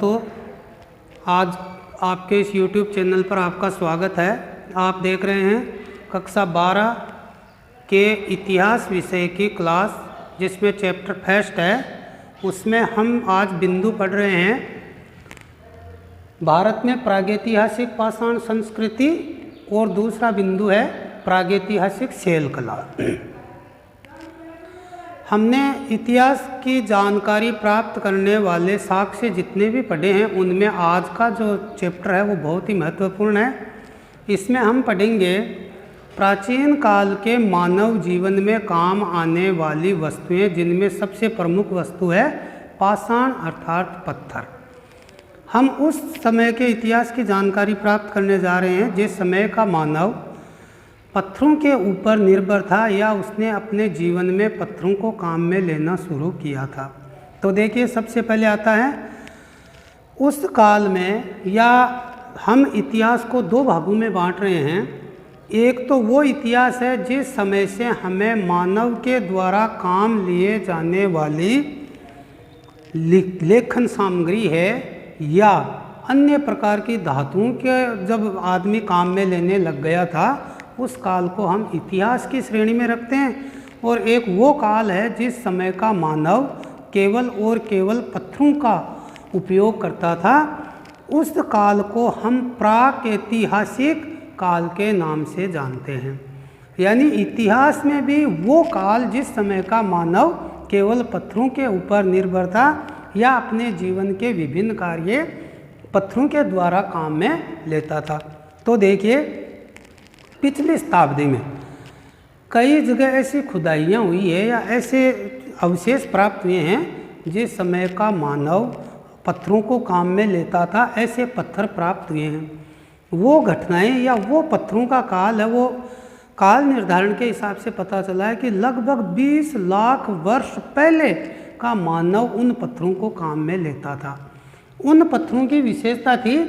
दोस्तों, आज आपके इस YouTube चैनल पर आपका स्वागत है। आप देख रहे हैं कक्षा 12 के इतिहास विषय की क्लास, जिसमें चैप्टर फर्स्ट है। उसमें हम आज बिंदु पढ़ रहे हैं भारत में प्रागैतिहासिक पाषाण संस्कृति, और दूसरा बिंदु है प्रागैतिहासिक शैल कला। हमने इतिहास की जानकारी प्राप्त करने वाले साक्ष्य जितने भी पढ़े हैं, उनमें आज का जो चैप्टर है वो बहुत ही महत्वपूर्ण है। इसमें हम पढ़ेंगे प्राचीन काल के मानव जीवन में काम आने वाली वस्तुएं, जिनमें सबसे प्रमुख वस्तु है पाषाण अर्थात पत्थर। हम उस समय के इतिहास की जानकारी प्राप्त करने जा रहे हैं जिस समय का मानव पत्थरों के ऊपर निर्भर था, या उसने अपने जीवन में पत्थरों को काम में लेना शुरू किया था। तो देखिए, सबसे पहले आता है उस काल में, या हम इतिहास को दो भागों में बांट रहे हैं। एक तो वो इतिहास है जिस समय से हमें मानव के द्वारा काम लिए जाने वाली लेखन सामग्री है, या अन्य प्रकार की धातुओं के जब आदमी काम में लेने लग गया था, उस काल को हम इतिहास की श्रेणी में रखते हैं। और एक वो काल है जिस समय का मानव केवल और केवल पत्थरों का उपयोग करता था। उस काल को हम प्रागैतिहासिक काल के नाम से जानते हैं। यानी इतिहास में भी वो काल जिस समय का मानव केवल पत्थरों के ऊपर निर्भर था, या अपने जीवन के विभिन्न कार्य पत्थरों के द्वारा काम में लेता था। तो देखिए, पिछली शताब्दी में कई जगह ऐसी खुदाइयाँ हुई है, या ऐसे अवशेष प्राप्त हुए हैं जिस समय का मानव पत्थरों को काम में लेता था। ऐसे पत्थर प्राप्त हुए हैं। वो घटनाएं या वो पत्थरों का काल है, वो काल निर्धारण के हिसाब से पता चला है कि लगभग 20 लाख वर्ष पहले का मानव उन पत्थरों को काम में लेता था। उन पत्थरों की विशेषता थी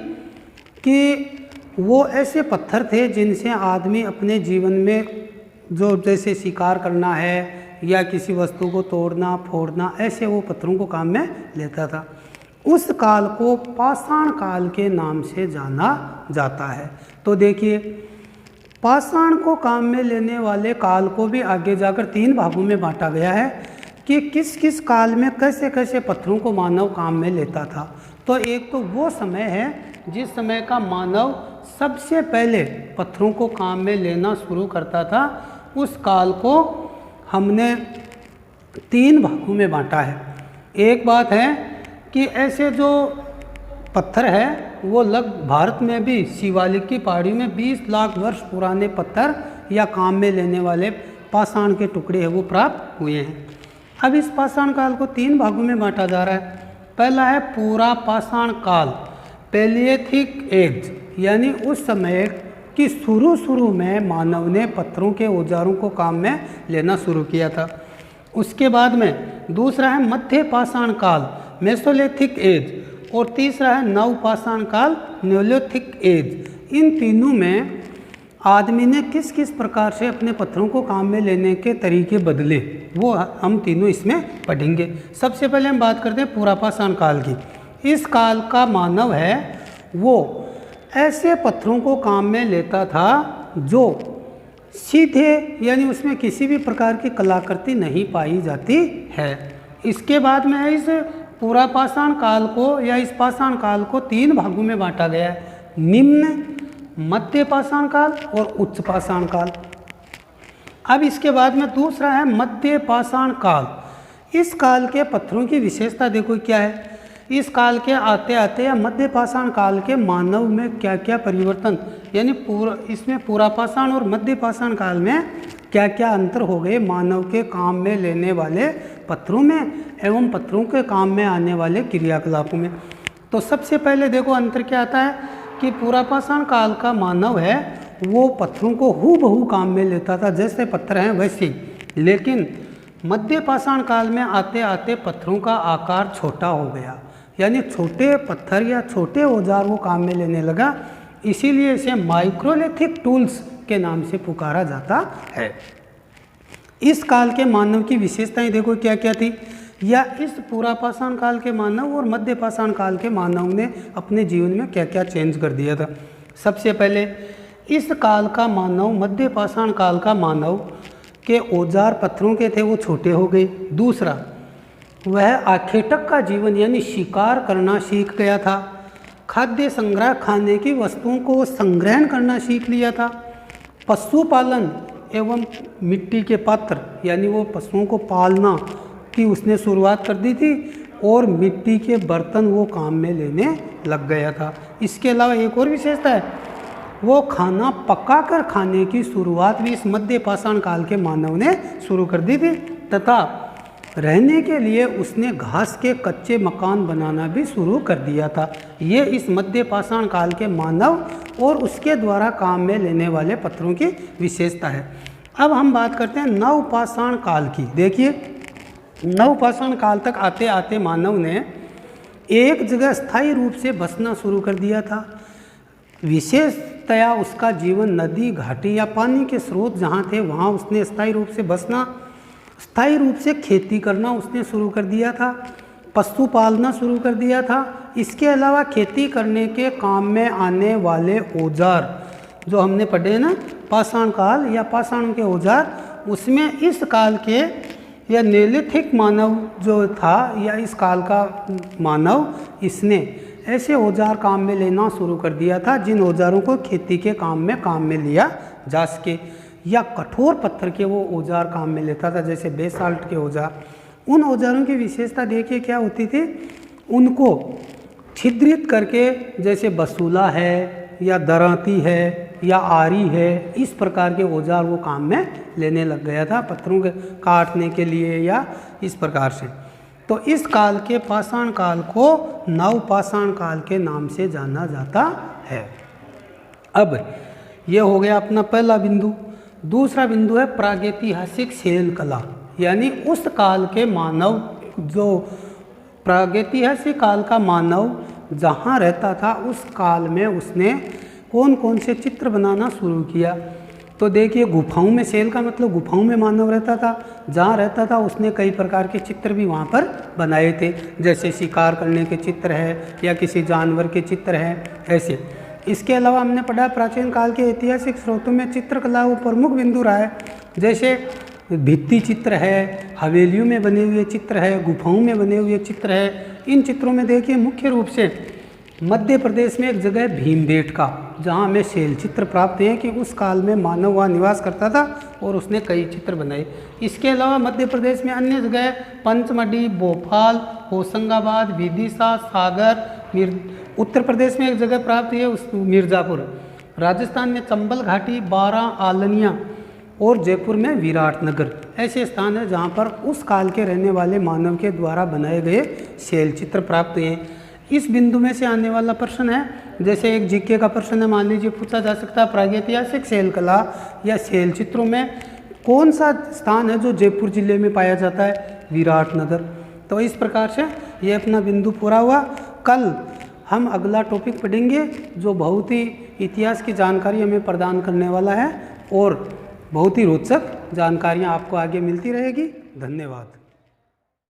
कि वो ऐसे पत्थर थे जिनसे आदमी अपने जीवन में, जो जैसे शिकार करना है या किसी वस्तु को तोड़ना फोड़ना, ऐसे वो पत्थरों को काम में लेता था। उस काल को पाषाण काल के नाम से जाना जाता है। तो देखिए, पाषाण को काम में लेने वाले काल को भी आगे जाकर 3 भागों में बांटा गया है कि किस किस काल में कैसे कैसे पत्थरों को मानव काम में लेता था। तो एक तो वो समय है जिस समय का मानव सबसे पहले पत्थरों को काम में लेना शुरू करता था। उस काल को हमने 3 भागों में बांटा है। एक बात है कि ऐसे जो पत्थर है वो भारत में भी शिवालिक की पहाड़ी में 20 लाख वर्ष पुराने पत्थर या काम में लेने वाले पाषाण के टुकड़े हैं, वो प्राप्त हुए हैं। अब इस पाषाण काल को 3 भागों में बांटा जा रहा है। पहला है पूरा पाषाण काल, पैलियोलिथिक एज, यानी उस समय की शुरू में मानव ने पत्थरों के औजारों को काम में लेना शुरू किया था। उसके बाद में दूसरा है मध्य पाषाण काल, मेसोलिथिक एज, और तीसरा है नव पाषाण काल, नियोलिथिक एज। इन तीनों में आदमी ने किस किस प्रकार से अपने पत्थरों को काम में लेने के तरीके बदले, वो हम तीनों इसमें पढ़ेंगे। सबसे पहले हम बात करते हैं पूरा पाषाण काल की। इस काल का मानव है वो ऐसे पत्थरों को काम में लेता था जो सीधे, यानी उसमें किसी भी प्रकार की कलाकृति नहीं पाई जाती है। इसके बाद में इस पूरा पाषाण काल को, या इस पाषाण काल को 3 भागों में बांटा गया है: निम्न, मध्य पाषाण काल और उच्च पाषाण काल। अब इसके बाद में दूसरा है मध्य पाषाण काल। इस काल के पत्थरों की विशेषता देखो क्या है। इस काल के आते आते या मध्य पाषाण काल के मानव में क्या क्या परिवर्तन, यानी इसमें पूरा पाषाण और मध्य पाषाण काल में क्या क्या अंतर हो गए मानव के काम में लेने वाले पत्थरों में एवं पत्थरों के काम में आने वाले क्रियाकलापों में। तो सबसे पहले देखो अंतर क्या आता है कि पूरा पाषाण काल का मानव है वो पत्थरों को हूबहू काम में लेता था, जैसे पत्थर हैं वैसे ही। लेकिन मध्य पाषाण काल में आते आते पत्थरों का आकार छोटा हो गया, यानी छोटे पत्थर या छोटे औजार वो काम में लेने लगा। इसीलिए इसे माइक्रोलिथिक टूल्स के नाम से पुकारा जाता है। इस काल के मानव की विशेषताएं देखो क्या क्या थी। या इस पूरा पाषाण काल के मानव और मध्य पाषाण काल के मानव ने अपने जीवन में क्या क्या चेंज कर दिया था। सबसे पहले इस काल का मानव, मध्य पाषाण काल का मानव के औजार पत्थरों के थे वो छोटे हो गए। दूसरा, वह आखेटक का जीवन यानी शिकार करना सीख गया था। खाद्य संग्रह, खाने की वस्तुओं को संग्रहण करना सीख लिया था। पशुपालन एवं मिट्टी के पात्र यानी वो पशुओं को पालना की उसने शुरुआत कर दी थी और मिट्टी के बर्तन वो काम में लेने लग गया था। इसके अलावा एक और विशेषता है, वो खाना पकाकर खाने की शुरुआत भी इस मध्य पाषाण काल के मानव ने शुरू कर दी थी तथा रहने के लिए उसने घास के कच्चे मकान बनाना भी शुरू कर दिया था। ये इस मध्य पाषाण काल के मानव और उसके द्वारा काम में लेने वाले पत्थरों की विशेषता है। अब हम बात करते हैं नवपाषाण काल की। देखिए, नवपाषाण काल तक आते आते मानव ने एक जगह स्थायी रूप से बसना शुरू कर दिया था। विशेषतया उसका जीवन नदी, घाटी या पानी के स्रोत जहाँ थे वहाँ उसने स्थायी रूप से बसना, स्थायी रूप से खेती करना उसने शुरू कर दिया था, पशु पालना शुरू कर दिया था। इसके अलावा खेती करने के काम में आने वाले औजार जो हमने पढ़े ना, पाषाण काल या पाषाण के औजार, उसमें इस काल के या नेलिथिक मानव जो था या इस काल का मानव, इसने ऐसे औजार काम में लेना शुरू कर दिया था जिन औजारों को खेती के काम में लिया जा सके। या कठोर पत्थर के वो औजार काम में लेता था, जैसे बेसाल्ट के औजार। उन औजारों की विशेषता देखिए क्या होती थी, उनको छिद्रित करके, जैसे बसूला है या दराती है या आरी है, इस प्रकार के औजार वो काम में लेने लग गया था पत्थरों के काटने के लिए या इस प्रकार से। तो इस काल के पाषाण काल को नवपाषाण काल के नाम से जाना जाता है। अब ये हो गया अपना पहला बिंदु। दूसरा बिंदु है प्रागैतिहासिक शैल कला, यानी उस काल के मानव, जो प्रागैतिहासिक काल का मानव जहाँ रहता था उस काल में उसने कौन कौन से चित्र बनाना शुरू किया। तो देखिए, गुफाओं में, शैल का मतलब गुफाओं में मानव रहता था, जहाँ रहता था उसने कई प्रकार के चित्र भी वहाँ पर बनाए थे, जैसे शिकार करने के चित्र है या किसी जानवर के चित्र है, ऐसे। इसके अलावा हमने पढ़ा प्राचीन काल के ऐतिहासिक स्रोतों में चित्रकला वो प्रमुख बिंदु रहा है, जैसे भित्ति चित्र है, हवेलियों में बने हुए चित्र है, गुफाओं में बने हुए चित्र है। इन चित्रों में देखिए मुख्य रूप से मध्य प्रदेश में एक जगह भीमबेटका, जहाँ हमें शैल चित्र प्राप्त हैं कि उस काल में मानव वहाँ निवास करता था और उसने कई चित्र बनाए। इसके अलावा मध्य प्रदेश में अन्य जगह पंचमढ़ी, भोपाल, होशंगाबाद, विदिशा, सागर, उत्तर प्रदेश में एक जगह प्राप्त है उस मिर्ज़ापुर, राजस्थान में चंबल घाटी, बारा, आलनिया और जयपुर में विराटनगर, ऐसे स्थान है जहाँ पर उस काल के रहने वाले मानव के द्वारा बनाए गए शैल चित्र प्राप्त हुए हैं। इस बिंदु में से आने वाला प्रश्न है, जैसे एक जीके का प्रश्न है, मान लीजिए पूछा जा सकता है प्रागैतिहासिक शैल कला या शैल चित्रों में कौन सा स्थान है जो जयपुर जिले में पाया जाता है, विराटनगर। तो इस प्रकार से ये अपना बिंदु पूरा हुआ। कल हम अगला टॉपिक पढ़ेंगे जो बहुत ही इतिहास की जानकारी हमें प्रदान करने वाला है और बहुत ही रोचक जानकारियाँ आपको आगे मिलती रहेगी। धन्यवाद।